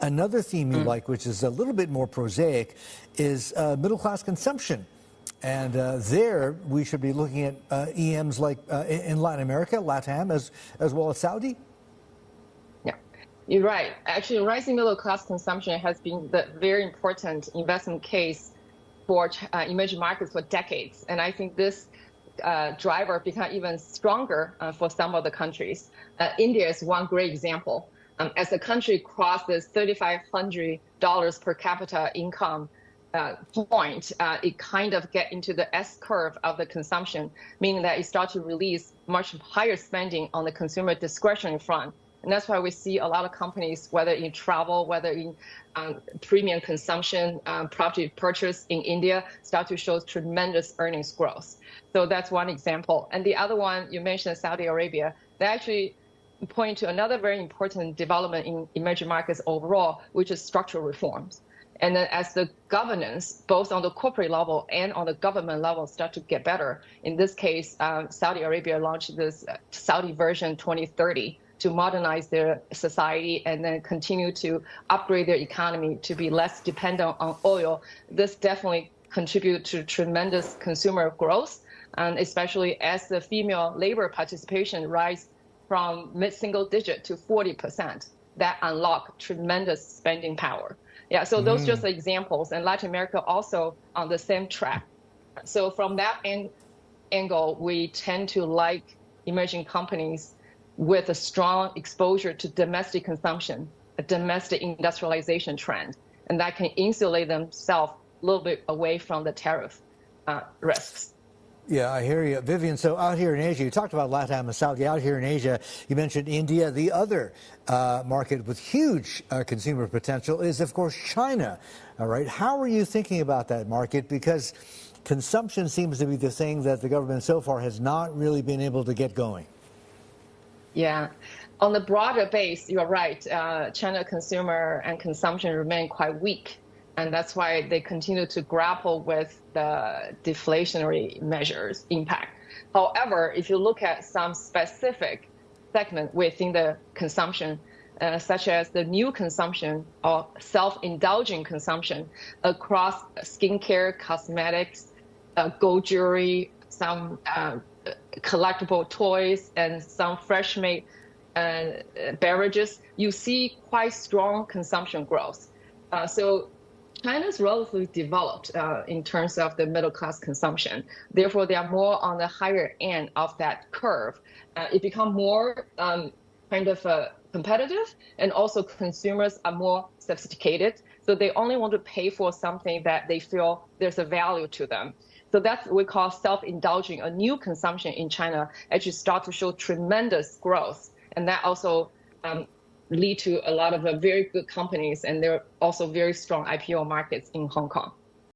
Another theme you like, which is a little bit more prosaic, is middle-class consumption. And there we should be looking at EMs like in Latin America, LATAM, as well as Saudi. Yeah, you're right. Actually, rising middle-class consumption has been the very important investment case for emerging markets for decades. And I think this driver become even stronger for some of the countries. India is one great example. As the country crosses $3,500 per capita income point, it kind of get into the S curve of the consumption, meaning that it starts to release much higher spending on the consumer discretionary front. And that's why we see a lot of companies, whether in travel, whether in premium consumption, property purchase in India, start to show tremendous earnings growth. So that's one example. And the other one, you mentioned Saudi Arabia, they actually point to another very important development in emerging markets overall, which is structural reforms. And then as the governance, both on the corporate level and on the government level, start to get better. In this case, Saudi Arabia launched this Saudi version 2030 to modernize their society and then continue to upgrade their economy to be less dependent on oil. This definitely contributes to tremendous consumer growth, and especially as the female labor participation rise from mid-single digit to 40%, that unlock tremendous spending power. Yeah, so those just examples, and Latin America also on the same track. So from that angle, we tend to like emerging companies with a strong exposure to domestic consumption, a domestic industrialization trend, and that can insulate themselves a little bit away from the tariff risks. Yeah, I hear you. Vivian, so out here in Asia, you talked about LATAM and Saudi. Out here in Asia, you mentioned India. The other market with huge consumer potential is, of course, China. All right. How are you thinking about that market? Because consumption seems to be the thing that the government so far has not really been able to get going. Yeah. On the broader base, you're right. China consumer and consumption remain quite weak. And that's why they continue to grapple with the deflationary measures impact. However, if you look at some specific segment within the consumption, such as the new consumption or self-indulging consumption across skincare, cosmetics, gold jewelry, some collectible toys, and some fresh-made beverages, you see quite strong consumption growth. So China's relatively developed in terms of the middle-class consumption. Therefore, they are more on the higher end of that curve. It becomes more kind of competitive, and also consumers are more sophisticated. So they only want to pay for something that they feel there's a value to them. So that's what we call self-indulging. A new consumption in China actually start to show tremendous growth. And that also lead to a lot of very good companies, and there are also very strong IPO markets in Hong Kong.